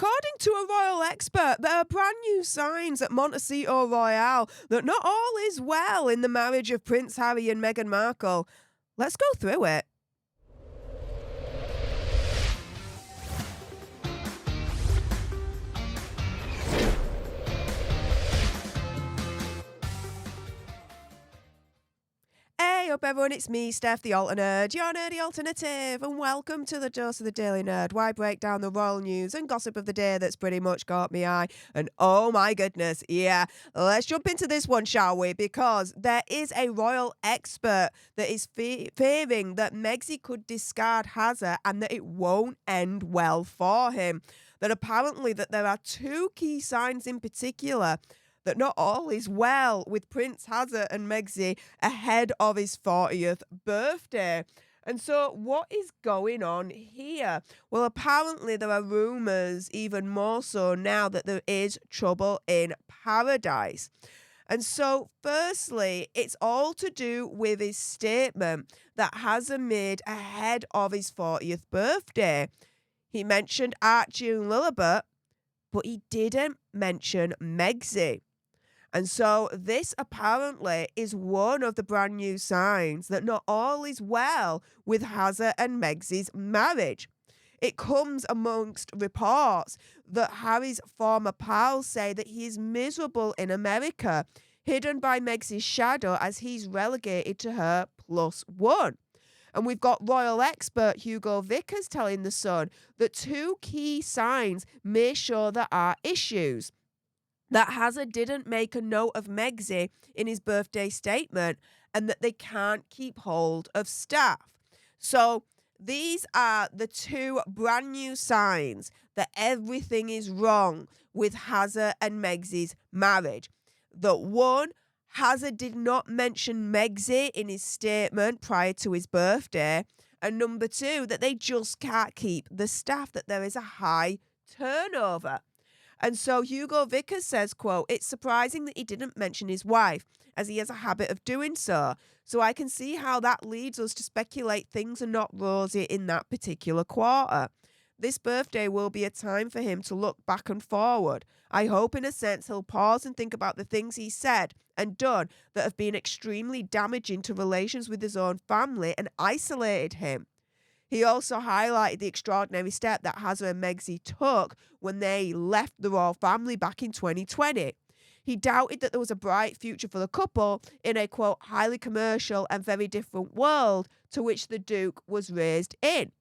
According to a royal expert, there are brand new signs at Montecito Royale that not all is well in the marriage of Prince Harry and Meghan Markle. Let's go through it. Hey up everyone, it's me, Stef, the Alternerd, your nerdy alternative, and welcome to the Dose of the Daily Nerd, where I break down the royal news and gossip of the day that's pretty much caught me eye. And oh my goodness, yeah, let's jump into this one, shall we? Because there is a royal expert that is fearing that Megxie could discard Hazard and that it won't end well for him. That apparently that there are two key signs in particular that not all is well with Prince Hazard and Megxie ahead of his 40th birthday. And so what is going on here? Well, apparently there are rumours, even more so now, that there is trouble in paradise. And so, firstly, it's all to do with his statement that Hazard made ahead of his 40th birthday. He mentioned Archie and Lilibet, but he didn't mention Megxie. And so this apparently is one of the brand new signs that not all is well with Hazard and Megxie's marriage. It comes amongst reports that Harry's former pals say that he is miserable in America, hidden by Megxie's shadow as he's relegated to her +1. And we've got royal expert Hugo Vickers telling The Sun that two key signs may show there are issues. That Hazard didn't make a note of Megxie in his birthday statement, and that they can't keep hold of staff. So these are the two brand new signs that everything is wrong with Hazard and Megxie's marriage. That one, Hazard did not mention Megxie in his statement prior to his birthday. And number two, that they just can't keep the staff, that there is a high turnover. And so Hugo Vickers says, quote, "It's surprising that he didn't mention his wife, as he has a habit of doing so. So I can see how that leads us to speculate things are not rosy in that particular quarter. This birthday will be a time for him to look back and forward. I hope in a sense he'll pause and think about the things he said and done that have been extremely damaging to relations with his own family and isolated him." He also highlighted the extraordinary step that Hazard and Megxie took when they left the royal family back in 2020. He doubted that there was a bright future for the couple in a, quote, highly commercial and very different world to which the Duke was raised in,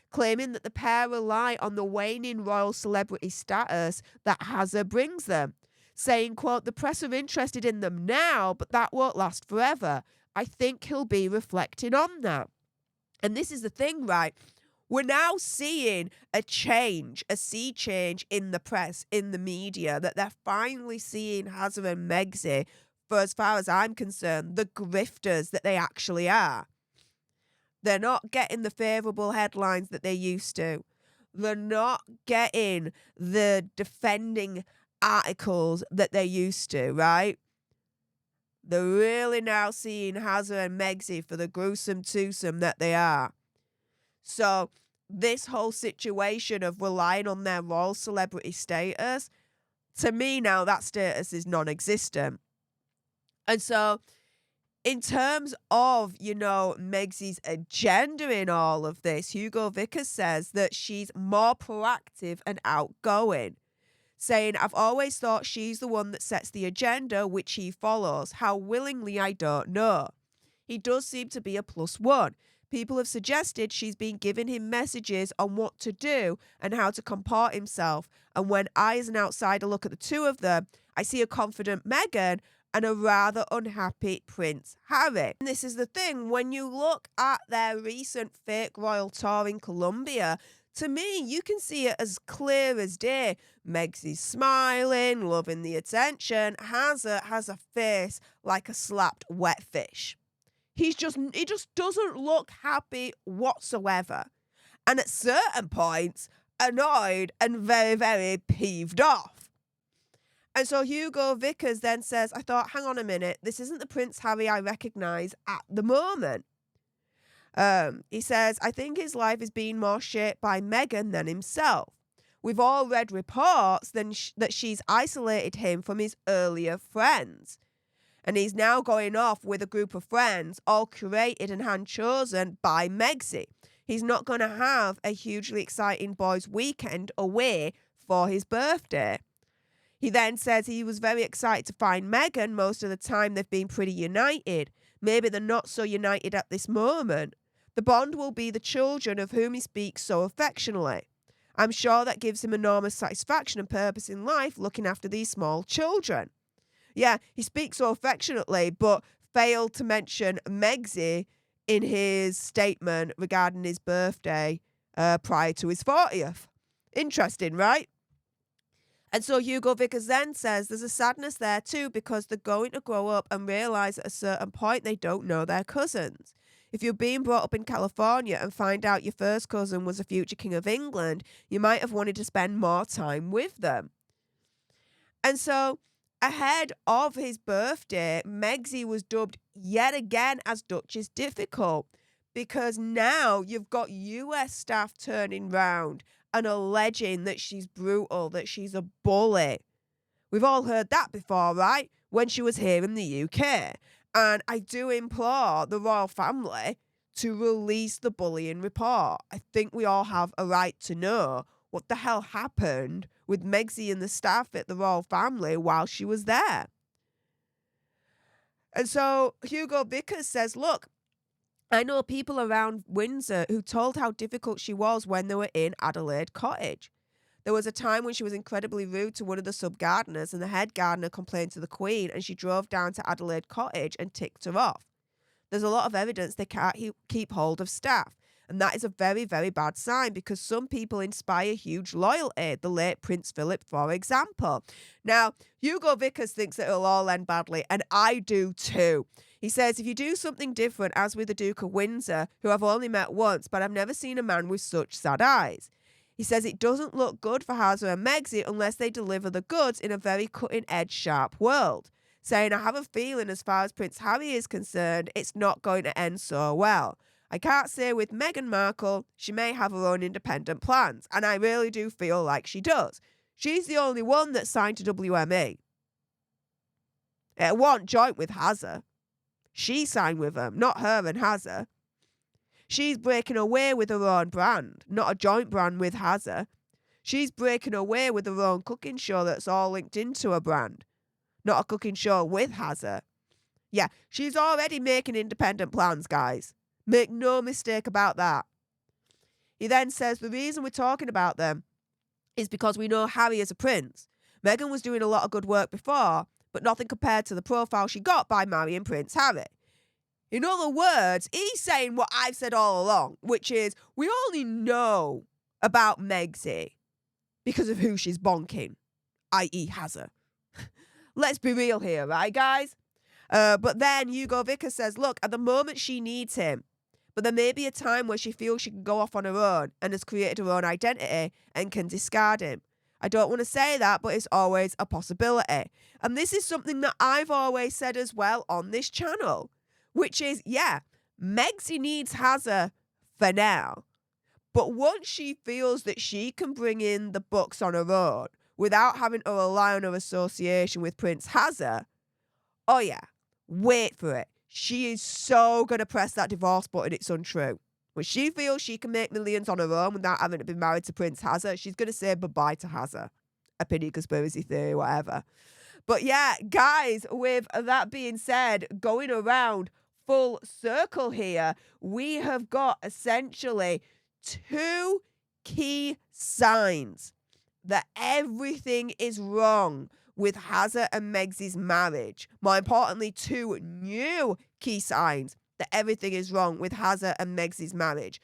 claiming that the pair rely on the waning royal celebrity status that Hazard brings them, saying, quote, "The press are interested in them now, but that won't last forever. I think he'll be reflecting on that." And this is the thing, right? We're now seeing a sea change in the press, in the media, that they're finally seeing Hazard and Megxie, for as far as I'm concerned, the grifters that they actually are. They're not getting the favourable headlines that they used to. They're not getting the defending articles that they used to, right? They're really now seeing Hazard and Megxie for the gruesome twosome that they are. So this whole situation of relying on their royal celebrity status, to me now that status is non-existent. And so in terms of, Megxie's agenda in all of this, Hugo Vickers says that she's more proactive and outgoing, saying, "I've always thought she's the one that sets the agenda, which he follows. How willingly, I don't know. He does seem to be a +1. People have suggested she's been giving him messages on what to do and how to comport himself. And when I, as an outsider, look at the two of them, I see a confident Meghan and a rather unhappy Prince Harry." And this is the thing, when you look at their recent fake royal tour in Colombia, to me, you can see it as clear as day. Megxie's smiling, loving the attention. Hazard has a face like a slapped wet fish. He just doesn't look happy whatsoever. And at certain points, annoyed and very, very peeved off. And so Hugo Vickers then says, "I thought, hang on a minute, this isn't the Prince Harry I recognise at the moment." He says, "I think his life is being more shaped by Meghan than himself. we've all read reports that she's isolated him from his earlier friends. And he's now going off with a group of friends, all curated and hand-chosen by Megxie. He's not going to have a hugely exciting boys' weekend away for his birthday. He then says he was very excited to find Meghan. Most of the time they've been pretty united. Maybe they're not so united at this moment. The bond will be the children of whom he speaks so affectionately. I'm sure that gives him enormous satisfaction and purpose in life, looking after these small children. Yeah, he speaks so affectionately, but failed to mention Megxie in his statement regarding his birthday prior to his 40th. Interesting, right? And so Hugo Vickers then says there's a sadness there too, because they're going to grow up and realise at a certain point they don't know their cousins. If you're being brought up in California and find out your first cousin was a future king of England, you might have wanted to spend more time with them. And so, ahead of his birthday, Megxie was dubbed yet again as Duchess Difficult, because now you've got US staff turning round and alleging that she's brutal, that she's a bully. We've all heard that before, right? When she was here in the UK. And I do implore the royal family to release the bullying report. I think we all have a right to know what the hell happened with Megxie and the staff at the royal family while she was there. And so Hugo Vickers says, look, I know people around Windsor who told how difficult she was when they were in Adelaide Cottage. There was a time when she was incredibly rude to one of the sub-gardeners, and the head gardener complained to the Queen, and she drove down to Adelaide Cottage and ticked her off. There's a lot of evidence they can't keep hold of staff, and that is a very, very bad sign, because some people inspire huge loyalty, the late Prince Philip, for example. Now, Hugo Vickers thinks that it'll all end badly, and I do too. He says, if you do something different, as with the Duke of Windsor, who I've only met once, but I've never seen a man with such sad eyes. He says it doesn't look good for Hazza and Megxie unless they deliver the goods in a very cutting-edge, sharp world. Saying, I have a feeling as far as Prince Harry is concerned, it's not going to end so well. I can't say with Meghan Markle, she may have her own independent plans, and I really do feel like she does. She's the only one that signed to WME. It wasn't joint with Hazza. She signed with them, not her and Hazza. She's breaking away with her own brand, not a joint brand with Hazza. She's breaking away with her own cooking show that's all linked into her brand, not a cooking show with Hazza. Yeah, she's already making independent plans, guys. Make no mistake about that. He then says the reason we're talking about them is because we know Harry is a prince. Meghan was doing a lot of good work before, but nothing compared to the profile she got by marrying Prince Harry. In other words, he's saying what I've said all along, which is we only know about Megxie because of who she's bonking, i.e. Hazza. Let's be real here, right, guys? But then Hugo Vickers says, look, at the moment she needs him, but there may be a time where she feels she can go off on her own and has created her own identity and can discard him. I don't want to say that, but it's always a possibility. And this is something that I've always said as well on this channel, which is, yeah, Megxie needs Hazza for now. But once she feels that she can bring in the books on her own without having to rely on her association with Prince Hazza, oh yeah, wait for it. She is so going to press that divorce button, it's untrue. When she feels she can make millions on her own without having to be married to Prince Hazza, she's going to say bye-bye to Hazza. Opinion, conspiracy theory, whatever. But yeah, guys, with that being said, going around full circle here, we have got essentially two key signs that everything is wrong with Hazza and Megxie's marriage. More importantly, two new key signs that everything is wrong with Hazza and Megxie's marriage.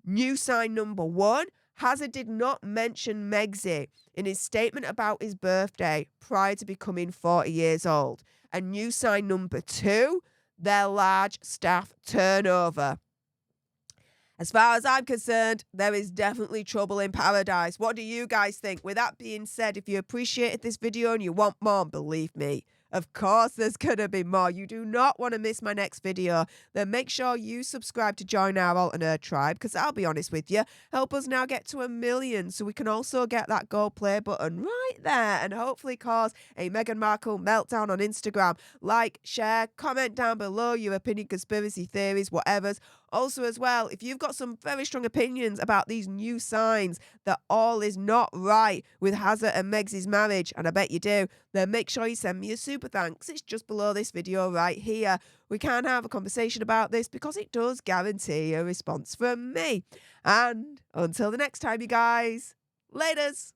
New sign number one, Hazza did not mention Megxie in his statement about his birthday prior to becoming 40 years old. And new sign number two, their large staff turnover. As far as I'm concerned, there is definitely trouble in paradise. What do you guys think? With that being said, if you appreciated this video and you want more, believe me, Of course there's gonna be more. You do not want to miss my next video. Then make sure you subscribe to join our alternate tribe, because I'll be honest with you, help us now get to 1 million so we can also get that go play button right there and hopefully cause a Meghan Markle meltdown on Instagram. Like, share, comment down below your opinion, conspiracy theories, whatever's. Also, as well, if you've got some very strong opinions about these new signs that all is not right with Hazard and Meg's marriage, and I bet you do, then make sure you send me a super thanks. It's just below this video right here. We can have a conversation about this because it does guarantee a response from me. And until the next time, you guys, laters.